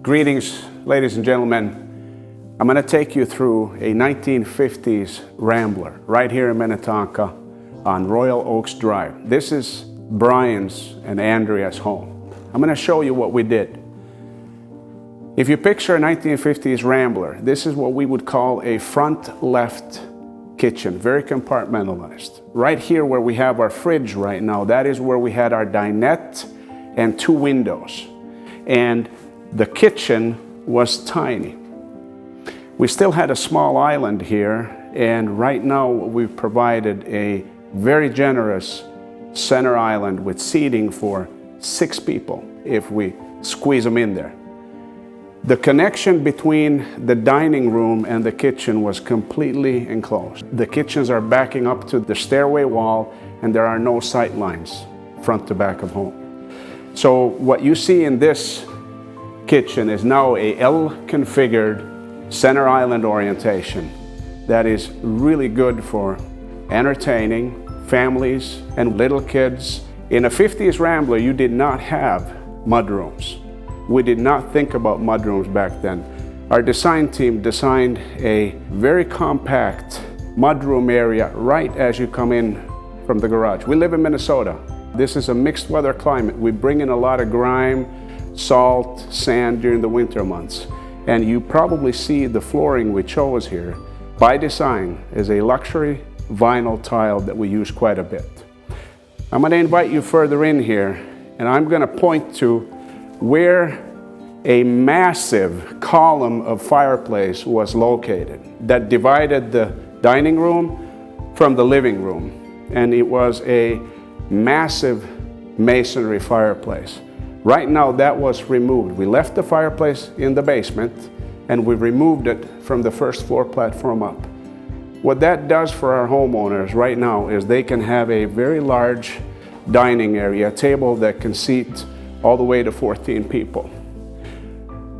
Greetings, ladies and gentlemen. I'm going to take you through a 1950s Rambler right here in Minnetonka on Royal Oaks Drive. This is Brian's and Andrea's home. I'm going to show you what we did. If you picture a 1950s Rambler, this is what we would call a front left kitchen, very compartmentalized. Right here where we have our fridge right now, that is where we had our dinette and 2 windows. And the kitchen was tiny. We still had a small island here, and right now we've provided a very generous center island with seating for 6 people if we squeeze them in there. The connection between the dining room and the kitchen was completely enclosed. The kitchens are backing up to the stairway wall, and there are no sight lines front to back of home. So what you see in this kitchen is now a L-configured center island orientation that is really good for entertaining families and little kids. In a 50s Rambler, you did not have mudrooms. We did not think about mudrooms back then. Our design team designed a very compact mudroom area right as you come in from the garage. We live in Minnesota. This is a mixed weather climate. We bring in a lot of grime, salt, sand during the winter months. And you probably see the flooring we chose here by design is a luxury vinyl tile that we use quite a bit. I'm going to invite you further in here, and I'm going to point to where a massive column of fireplace was located that divided the dining room from the living room. And it was a massive masonry fireplace. Right now that was removed. We left the fireplace in the basement and we removed it from the first floor platform up. What that does for our homeowners right now is they can have a very large dining area, a table that can seat all the way to 14 people.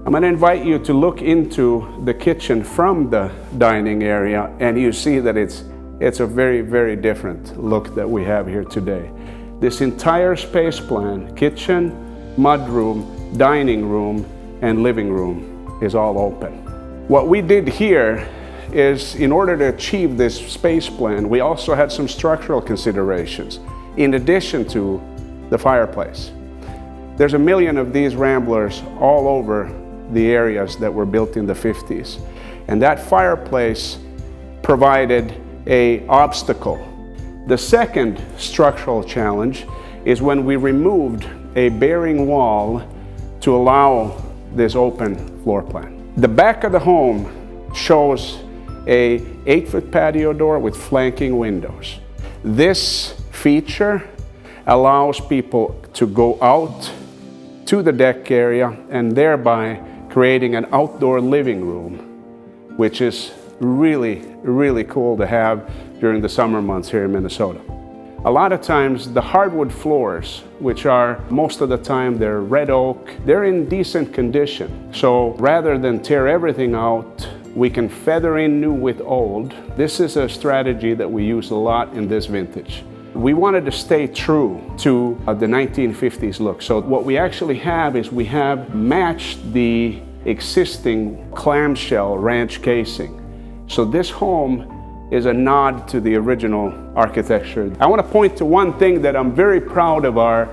I'm going to invite you to look into the kitchen from the dining area, and you see that it's a very, very different look that we have here today. This entire space plan, kitchen, mudroom, dining room, and living room is all open. What we did here is, in order to achieve this space plan, we also had some structural considerations in addition to the fireplace. There's a million of these Ramblers all over the areas that were built in the 50s. And that fireplace provided an obstacle. The second structural challenge is when we removed a bearing wall to allow this open floor plan. The back of the home shows a 8-foot patio door with flanking windows. This feature allows people to go out to the deck area and thereby creating an outdoor living room, which is really, really cool to have during the summer months here in Minnesota. A lot of times the hardwood floors, which are most of the time they're red oak, they're in decent condition. So rather than tear everything out, we can feather in new with old. This is a strategy that we use a lot in this vintage. We wanted to stay true to the 1950s look. So what we actually have is we have matched the existing clamshell ranch casing. So this home is a nod to the original architecture. I want to point to one thing that I'm very proud of our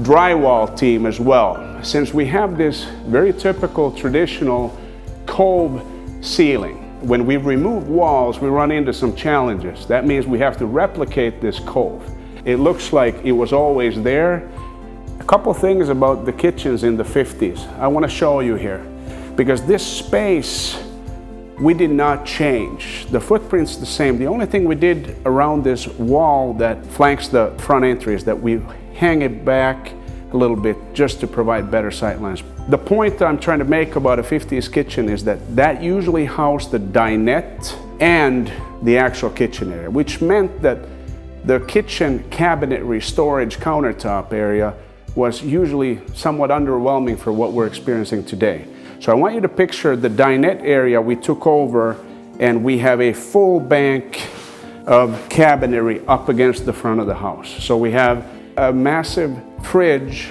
drywall team as well. Since we have this very typical traditional cove ceiling, when we remove walls, we run into some challenges. That means we have to replicate this cove. It looks like it was always there. A couple things about the kitchens in the 50s I want to show you here, because this space we did not change. The footprint's the same. The only thing we did around this wall that flanks the front entry is that we hang it back a little bit just to provide better sight lines. The point I'm trying to make about a 50s kitchen is that usually housed the dinette and the actual kitchen area, which meant that the kitchen cabinetry storage countertop area was usually somewhat underwhelming for what we're experiencing today. So I want you to picture the dinette area we took over, and we have a full bank of cabinetry up against the front of the house. So we have a massive fridge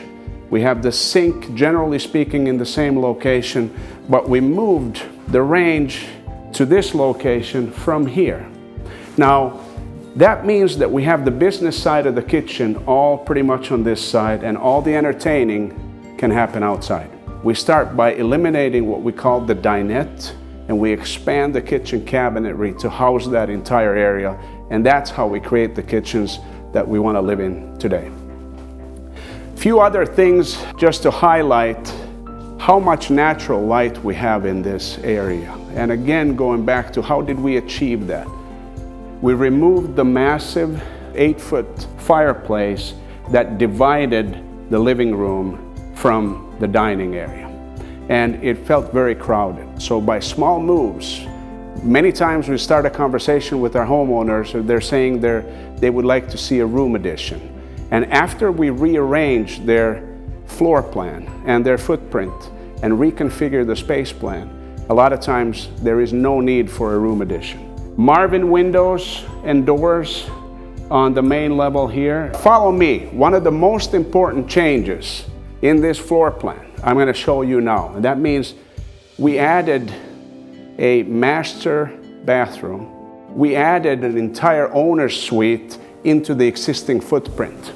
We have the sink, generally speaking, in the same location, but we moved the range to this location from here. Now, that means that we have the business side of the kitchen all pretty much on this side, and all the entertaining can happen outside. We start by eliminating what we call the dinette, and we expand the kitchen cabinetry to house that entire area, and that's how we create the kitchens that we want to live in today. A few other things just to highlight how much natural light we have in this area. And again, going back to how did we achieve that? We removed the massive 8-foot fireplace that divided the living room from the dining area. And it felt very crowded. So by small moves, many times we start a conversation with our homeowners, they're saying they would like to see a room addition. And after we rearrange their floor plan and their footprint and reconfigure the space plan, a lot of times there is no need for a room addition. Marvin windows and doors on the main level here. Follow me. One of the most important changes in this floor plan I'm going to show you now. And that means we added a master bathroom. We added an entire owner's suite into the existing footprint.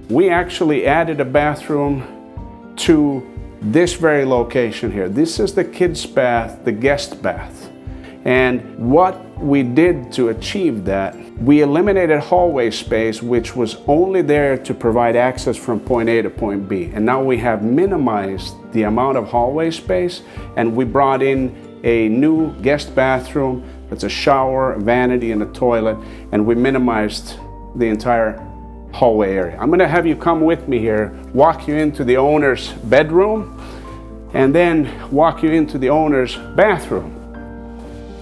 We actually added a bathroom to this very location here. This is the kids' bath, the guest bath. And what we did to achieve that, we eliminated hallway space, which was only there to provide access from point A to point B. And now we have minimized the amount of hallway space, and we brought in a new guest bathroom. It's a shower, a vanity, and a toilet, and we minimized the entire hallway area. I'm gonna have you come with me here, walk you into the owner's bedroom, and then walk you into the owner's bathroom.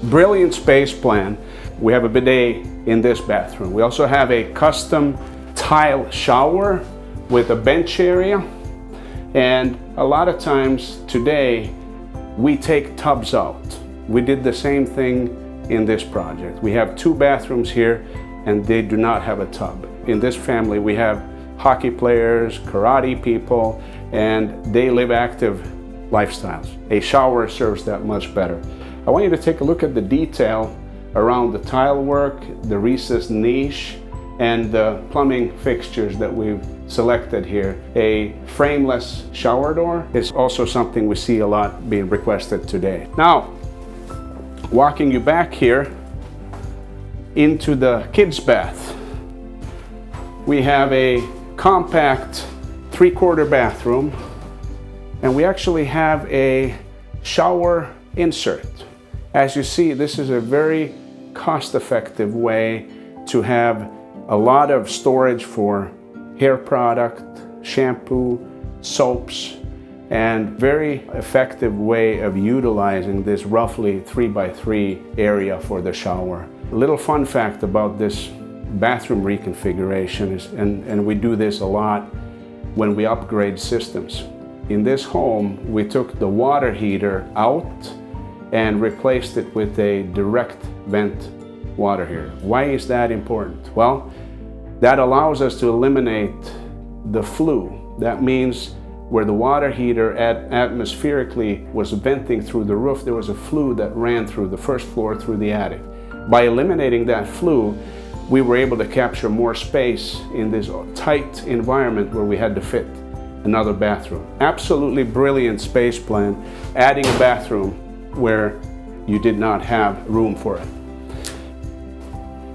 Brilliant space plan. We have a bidet in this bathroom. We also have a custom tile shower with a bench area. And a lot of times today, we take tubs out. We did the same thing in this project. We have 2 bathrooms here, and they do not have a tub. In this family, we have hockey players, karate people, and they live active lifestyles. A shower serves that much better. I want you to take a look at the detail around the tile work, the recessed niche, and the plumbing fixtures that we've selected here. A frameless shower door is also something we see a lot being requested today. Now, walking you back here into the kids' bath. We have a compact 3/4 bathroom, and we actually have a shower insert. As you see, this is a very cost-effective way to have a lot of storage for hair product, shampoo, soaps, and very effective way of utilizing this roughly 3x3 area for the shower. A little fun fact about this bathroom reconfiguration is, and we do this a lot when we upgrade systems. In this home, we took the water heater out and replaced it with a direct vent water heater. Why is that important? Well, that allows us to eliminate the flue. That means where the water heater atmospherically was venting through the roof, there was a flue that ran through the first floor through the attic. By eliminating that flue, we were able to capture more space in this tight environment where we had to fit another bathroom. Absolutely brilliant space plan, adding a bathroom where you did not have room for it.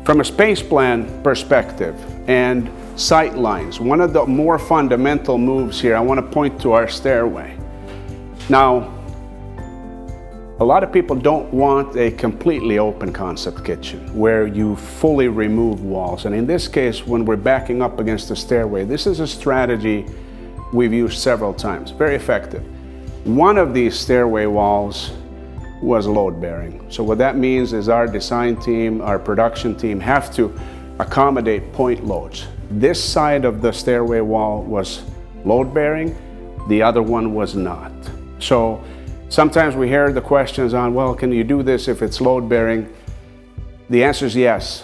From a space plan perspective and sight lines, one of the more fundamental moves here, I want to point to our stairway. Now, a lot of people don't want a completely open concept kitchen where you fully remove walls. And in this case, when we're backing up against the stairway, this is a strategy we've used several times, very effective. One of these stairway walls was load bearing. So what that means is our design team, our production team have to accommodate point loads. This side of the stairway wall was load bearing, the other one was not. So sometimes we hear the questions on, well, can you do this if it's load bearing? The answer is yes.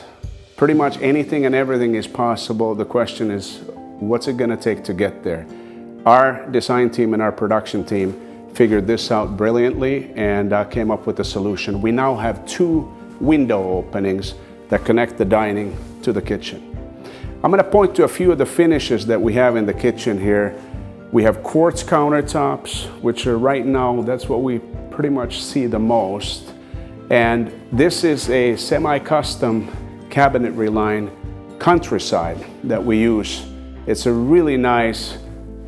Pretty much anything and everything is possible. The question is, what's it going to take to get there? Our design team and our production team figured this out brilliantly and came up with a solution. We now have 2 window openings that connect the dining to the kitchen. I'm going to point to a few of the finishes that we have in the kitchen here. We have quartz countertops, which are right now, that's what we pretty much see the most. And this is a semi-custom cabinetry line Countryside that we use. It's a really nice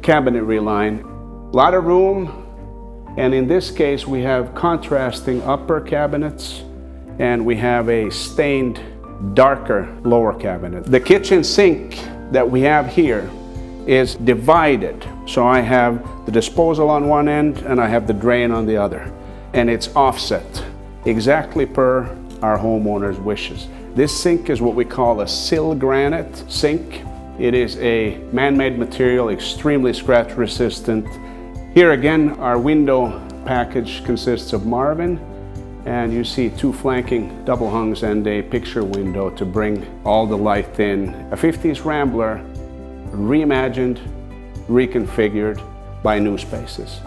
cabinetry line. A lot of room, and in this case we have contrasting upper cabinets and we have a stained darker lower cabinet. The kitchen sink that we have here is divided. So I have the disposal on one end and I have the drain on the other. And it's offset exactly per our homeowner's wishes. This sink is what we call a Sil Granite Sink. It is a man-made material, extremely scratch resistant. Here again, our window package consists of Marvin, and you see 2 flanking double hungs and a picture window to bring all the light in. A 50s Rambler, reimagined, reconfigured by New Spaces.